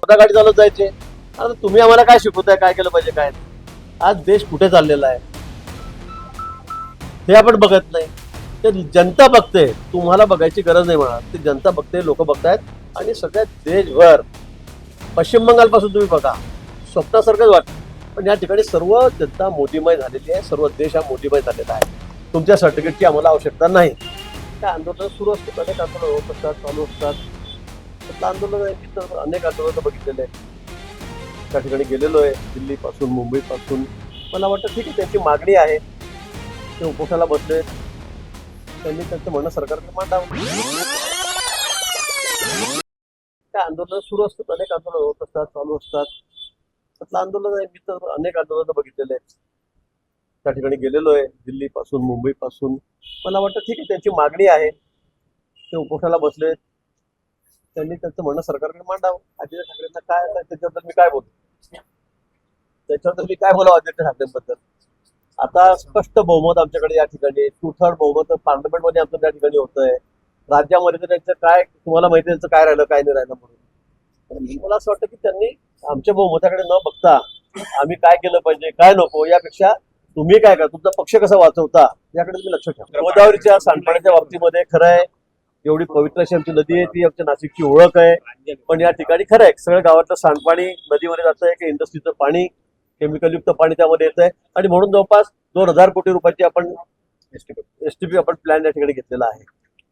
स्वतः गाडी चालवत जायचे. आता तुम्ही आम्हाला काय शिकवताय, काय केलं पाहिजे काय नाही. आज देश कुठे चाललेला आहे हे आपण बघत नाही. ते जनता बघते, तुम्हाला बघायची गरज नाही म्हणा. ती जनता बघते, लोक बघतायत आणि सगळ्या देशभर पश्चिम बंगालपासून तुम्ही बघा, स्वप्नासारखंच वाटतं. पण या ठिकाणी सर्व जनता मोदीमय झालेली आहे, सर्व देश हा मोदीमय झालेला आहे. तुमच्या सर्टिफिकेटची आम्हाला आवश्यकता नाही. त्या आंदोलन सुरू असतात, अनेक आंदोलन होत असतात, चालू असतात. त्यातलं आंदोलन अनेक आंदोलन बघितलेले आहे. त्या ठिकाणी गेलेलो आहे, दिल्लीपासून मुंबईपासून. मला वाटतं ठीक आहे, त्यांची मागणी आहे, ते उपोषणाला बसले, त्यांनी त्यांचं म्हणणं सरकारकडे मांडावं. त्या आंदोलन सुरू असतात, अनेक आंदोलन होत असतात, चालू असतात. त्यातलं आंदोलन आहे, मी तर अनेक आंदोलन बघितलेले आहेत. त्या ठिकाणी गेलेलो आहे, दिल्लीपासून मुंबईपासून. मला वाटतं ठीक आहे, त्यांची मागणी आहे, ते उपोषणाला बसले, त्यांनी त्यांचं म्हणणं सरकारकडे मांडावं. आदित्य ठाकरेंना काय त्याच्याबद्दल मी काय बोलतो, त्याच्याबद्दल मी काय बोलावं आदित्य ठाकरेंबद्दल. आता स्पष्ट बहुमत आमच्याकडे या ठिकाणी, 2/3 बहुमत पार्लमेंटमध्ये आमचं त्या ठिकाणी होतंय. राज्यामध्ये तर त्यांचं काय, तुम्हाला माहिती त्यांचं काय राहिलं काय नाही राहिलं म्हणून. मला असं वाटतं की त्यांनी आमच्या बहुमताकडे न बघता आम्ही काय केलं पाहिजे काय नको, यापेक्षा तुम्ही काय करा, तुमचा पक्ष कसा वाचवता याकडे तुम्ही लक्ष ठेवा. गोदावरीच्या सांडपाण्याच्या बाबतीमध्ये खरं आहे, एवढी पवित्र अशी आमची नदी आहे, ती आमच्या नाशिकची ओळख आहे. पण या ठिकाणी खरं आहे, सगळं गावातलं सांडपाणी नदीमध्ये जात आहे, की इंडस्ट्रीचं पाणी, केमिकलयुक्त पाणी त्यामध्ये येत आहे. आणि म्हणून जवळपास 2,000 कोटी रुपयाची आपण एसटीपी आपण प्लॅन या ठिकाणी घेतलेला आहे,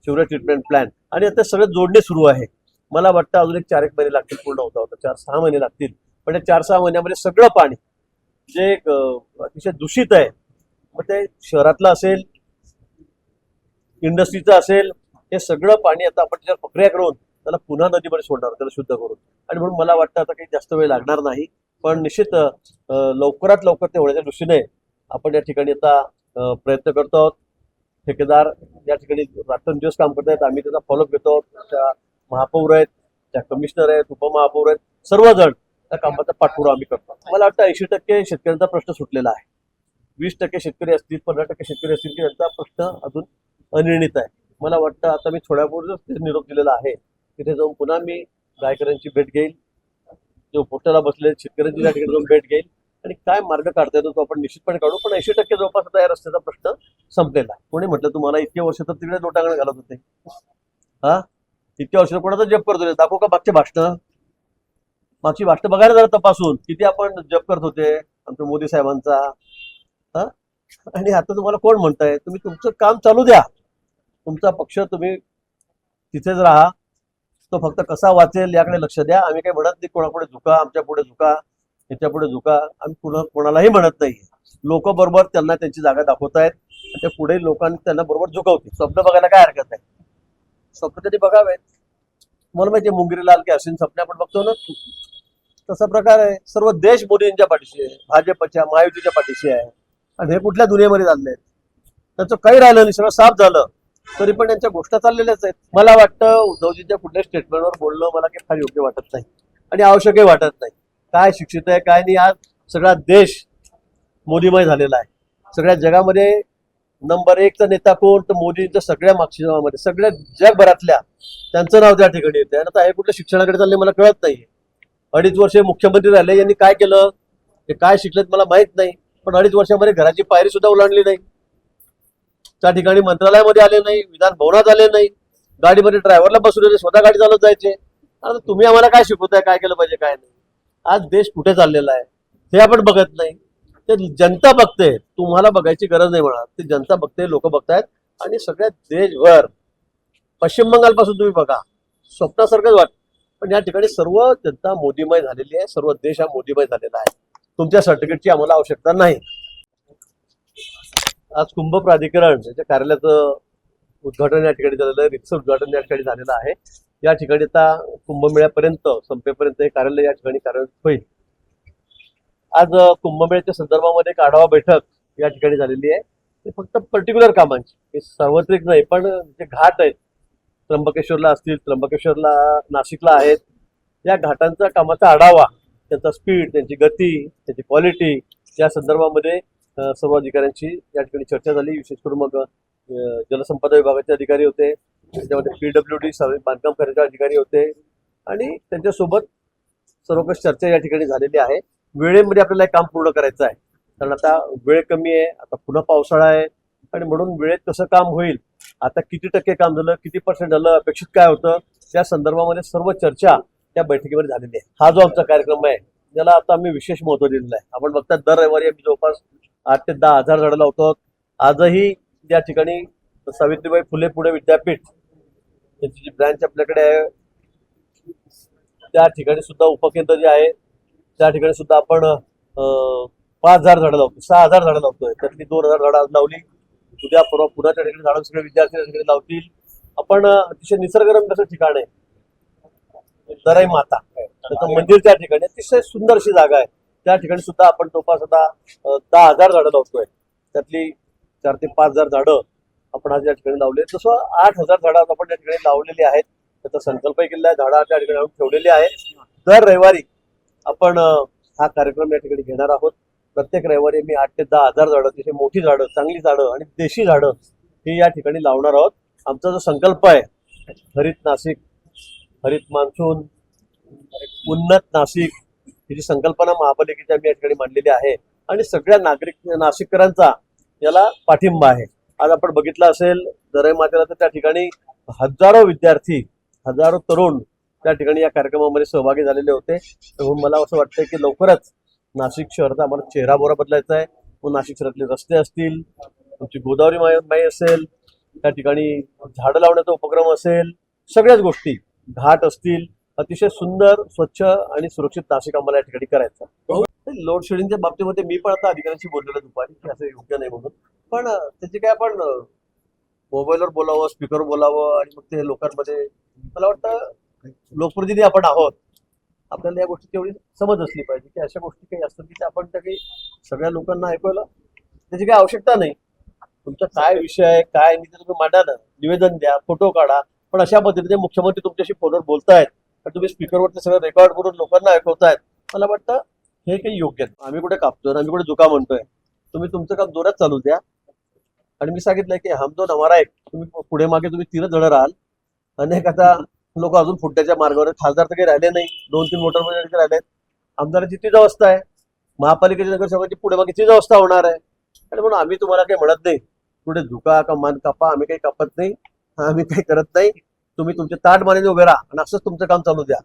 सिवरेज ट्रीटमेंट प्लॅन. आणि आता सगळं जोडणे सुरू आहे. मला वाटतं अजून एक 4-1 महिने लागतील पूर्ण होता 4-6 महिने लागतील. पण या 4-6 महिन्यामध्ये सगळं पाणी जे अतिशय दूषित आहे, मग ते शहरातलं असेल, इंडस्ट्रीचं असेल, हे सगळं पाणी आता आपण त्याच्यावर प्रक्रिया करून त्याला पुन्हा नदीमध्ये सोडणार, त्याला शुद्ध करून. आणि म्हणून मला वाटतं आता काही जास्त वेळ लागणार नाही. पण निश्चित लवकरात लवकर ते होण्याच्या दृष्टीने आपण या ठिकाणी आता प्रयत्न करतो आहोत. ठेकेदार या ठिकाणी रात्रंदिवस काम करत आहेत, आम्ही त्याचा फॉलोअप घेतो. त्या महापौर आहेत, त्या कमिशनर आहेत, उपमहापौर आहेत, सर्वजण त्या कामाचा पाठपुरावा आम्ही करतो. मला वाटतं 80% शेतकऱ्यांचा प्रश्न सुटलेला आहे. 20% शेतकरी असतील, 15% शेतकरी असतील की त्यांचा प्रश्न अजून अनिर्णित आहे. मला वाटतं आता मी थोड्यापूर्वीच निरोप दिलेला आहे, तिथे जाऊन पुन्हा मी गायकऱ्यांची भेट घेईल, जे उपोषणाला बसले शेतकऱ्यांची त्या ठिकाणी जाऊन भेट घेईल आणि काय मार्ग काढता येतो तो आपण निश्चितपणे काढू. पण 80% जवळपास आता या रस्त्याचा प्रश्न संपलेला आहे. कोणी म्हटलं तुम्हाला इतके वर्ष तर तिकडे लोटांगण घालत होते, हा इतके वर्ष कोणाचा जप करतो, दाखवू का मागचे भाषण, मागची भाषण बघायला जरा तपासून किती आपण जप करत होते आमच्या मोदी साहेबांचा. हा आणि आता तुम्हाला कोण म्हणताय, तुम्ही तुमचं काम चालू द्या, तुमचा पक्ष तुम्ही तिथेच राहा, तो फक्त कसा वाचेल याकडे लक्ष द्या. आम्ही काही म्हणत नाही कोणापुढे झुका, आमच्या पुढे झुका, ह्याच्या पुढे झुका, आम्ही पुन्हा कोणालाही म्हणत नाही. लोक बरोबर त्यांना त्यांची जागा दाखवतायत, त्या पुढे लोकांनी त्यांना बरोबर झुकवते. स्वप्न बघायला काय हरकत आहे, स्वप्न त्यांनी बघावेत. मला माहिती आहे मुंगिरी लाल की हसीन स्वप्न आपण बघतो ना, तसा प्रकार आहे. सर्व देश मोदींच्या पाठीशी आहे, भाजपच्या महायुतीच्या पाठीशी आहे. आणि हे कुठल्या दुनियेमध्ये चालले आहेत, त्यांचं काही राहिलं नाही, सगळं साफ झालं, तरी पण त्यांच्या गोष्टी चाललेल्याच आहेत. मला वाटतं उद्धवजींच्या कुठल्या स्टेटमेंटवर बोलणं मला काही फार योग्य वाटत नाही आणि आवश्यकही वाटत नाही. काय शिक्षित आहे काय नाही, आज सगळा देश मोदीमय झालेला आहे. सगळ्या जगामध्ये नंबर 1चा नेता कोण, तर मोदींच्या सगळ्या मागच्या सगळ्या जगभरातल्या त्यांचं नाव त्या ठिकाणी येते. आणि आता हे कुठल्या शिक्षणाकडे चालले मला कळत नाही. 2.5 वर्ष मुख्यमंत्री राहिले, यांनी काय केलं, ते काय शिकलेत मला माहित नाही. पण 2.5 वर्षामध्ये घराची पायरी सुद्धा ओलांडली नाही, त्या ठिकाणी मंत्रालयामध्ये आले नाही, विधान भवनात आले नाही, गाडीमध्ये ड्रायव्हरला बसवले, स्वतः गाडी चालवत जायचे. आता तुम्ही आम्हाला काय शिकवताय, काय केलं पाहिजे काय नाही. आज देश कुठे चाललेला आहे हे आपण बघत नाही. ते जनता बघते, तुम्हाला बघायची गरज नाही म्हणा. ती जनता बघते, लोक बघतायत. आणि सगळ्या देशभर पश्चिम बंगालपासून तुम्ही बघा, स्वप्नासारखंच वाटतं. पण या ठिकाणी सर्व जनता मोदीमय झालेली आहे, सर्व देश हा मोदीमय झालेला आहे. तुमच्या सर्टिफिकेटची आम्हाला आवश्यकता नाही. आज कुंभ प्राधिकरण याच्या कार्यालयाचं उद्घाटन या ठिकाणी झालेलं आहे, रितसर उद्घाटन या ठिकाणी झालेलं आहे. या ठिकाणी आता कुंभमेळ्यापर्यंत संपेपर्यंत हे कार्यालय या ठिकाणी कार्यरत होईल. आज कुंभमेळ्याच्या संदर्भामध्ये एक आढावा बैठक या ठिकाणी झालेली आहे. ते फक्त पर्टिक्युलर कामांची, हे सार्वत्रिक नाही, पण जे घाट आहेत त्र्यंबकेश्वरला असतील, त्र्यंबकेश्वरला नाशिकला आहेत, या घाटांचा कामाचा आढावा, त्यांचा स्पीड, त्यांची गती, त्यांची क्वालिटी, या संदर्भामध्ये सर्व अधिकाऱ्यांची या ठिकाणी चर्चा झाली. विशेष करून मग जलसंपदा विभागाचे अधिकारी होते, त्याच्यामध्ये PWD बांधकाम खात्याचे अधिकारी होते आणि त्यांच्यासोबत सर्व काही चर्चा या ठिकाणी झालेली आहे. वेळेमध्ये आपल्याला हे काम पूर्ण करायचं आहे, कारण आता वेळ कमी आहे, आता पुन्हा पावसाळा आहे आणि म्हणून वेळेत कसं काम होईल, आता किती टक्के काम झालं, किती % झालं, अपेक्षित काय होतं, त्या संदर्भामध्ये सर्व चर्चा त्या बैठकीमध्ये झालेली आहे. हा जो आमचा कार्यक्रम आहे ज्याला आता आम्ही विशेष महत्त्व दिलेलं आहे. आपण बघता दर रविवारी आम्ही जवळपास 8 ते 10 हजार झाडं लावतो. आजही या ठिकाणी सावित्रीबाई फुले पुणे विद्यापीठ त्यांची जी ब्रँच आपल्याकडे आहे त्या ठिकाणी सुद्धा उपकेंद्र जे आहे त्या ठिकाणी सुद्धा आपण 5,000 झाडं लावतो, 6,000 झाडं लावतोय. त्यातली 2,000 झाडं आज लावली. उद्या परवा पुन्हा त्या ठिकाणी झाडं सगळे विद्यार्थी त्या ठिकाणी लावतील. आपण अतिशय निसर्गरम्य असं ठिकाण आहे दराई माता, त्याचं मंदिर त्या ठिकाणी अतिशय सुंदर अशी जागा आहे. त्या ठिकाणी सुद्धा आपण जवळपास आता 10,000 झाडं लावतोय. त्यातली 4 ते 5,000 झाडं आपण आज या ठिकाणी लावले. तसं 8,000 झाडं आपण त्या ठिकाणी लावलेली आहेत. त्याचा संकल्पही केलेला आहे, झाडं त्या ठिकाणी आणून ठेवलेली आहेत. दर रविवारी आपण हा कार्यक्रम या ठिकाणी घेणार आहोत. प्रत्येक रविवारी मी 8 ते 10 हजार झाडं, अतिशय मोठी झाडं, चांगली झाडं आणि देशी झाडं ही या ठिकाणी लावणार आहोत. आमचा जो संकल्प आहे हरित नाशिक, हरित मान्सून, उन्नत नाशिक ही जी संकल्पना महापालिकेची आम्ही या ठिकाणी मांडलेली आहे आणि सगळ्या नाशिककरांचा याला पाठिंबा आहे. आज आपण बघितलं असेल दराई मातेला तर त्या ठिकाणी हजारो विद्यार्थी, हजारो तरुण त्या ठिकाणी या कार्यक्रमामध्ये सहभागी झालेले होते. म्हणून मला असं वाटतंय की लवकरच नाशिक शहराचा आम्हाला चेहरा मोहरा बदलायचा आहे. व नाशिक शहरातले रस्ते असतील, तुमची गोदावरी माई असेल, त्या ठिकाणी झाडं लावण्याचा उपक्रम असेल, सगळ्याच गोष्टी, घाट असतील, अतिशय सुंदर, स्वच्छ आणि सुरक्षित नाशिक आम्हाला या ठिकाणी करायचं. लोड शेडिंगच्या बाबतीमध्ये मी पण आता अधिकाऱ्यांशी बोललेलो दुपारी की असं योग्य नाही म्हणून, पण त्याचे काय आपण मोबाईलवर बोलावं, स्पीकरवर बोलावं आणि मग ते लोकांमध्ये, मला वाटतं लोकप्रतिनिधी आपण आहोत, आपल्याला या गोष्टी तेवढी समज असली पाहिजे की अशा गोष्टी काही असतात की आपण त्या काही सगळ्या लोकांना ऐकवायला त्याची काही आवश्यकता नाही. तुमचा काय विषय आहे, काय नाही, ते तुम्ही मांडा ना, निवेदन द्या, फोटो काढा. पण अशा पद्धतीने मुख्यमंत्री तुमच्याशी फोनवर बोलतायत आणि तुम्ही स्पीकरवरती सगळं रेकॉर्ड करून लोकांना ऐकवतायत, मला वाटतं हे काही योग्य नाही. आम्ही कुठे कापतोय, आम्ही कुठे जुका म्हणतोय, तुम्ही तुमचं काम जोरात चालू द्या. आणि मी सांगितलंय की हम दोन हमारा एक, तुम्ही पुढे मागे तुम्ही 3 जण राहाल. अनेक आता लोक अजून फुटण्याच्या मार्गावर, खासदार तर काही राहिले नाही, 2-3 मोटरमध्ये राहिले. आमदारांची तीच अवस्था आहे, महापालिकेच्या नगरसेवकांची पुढे मागे तीच अवस्था होणार आहे. आणि म्हणून आम्ही तुम्हाला काही म्हणत नाही कुठे झुका का मान कापा, आम्ही काही कापत नाही, आम्ही काही करत नाही. तुम्ही तुमचे ताट मानेने उभे राहा आणि असंच तुमचं काम चालू द्या.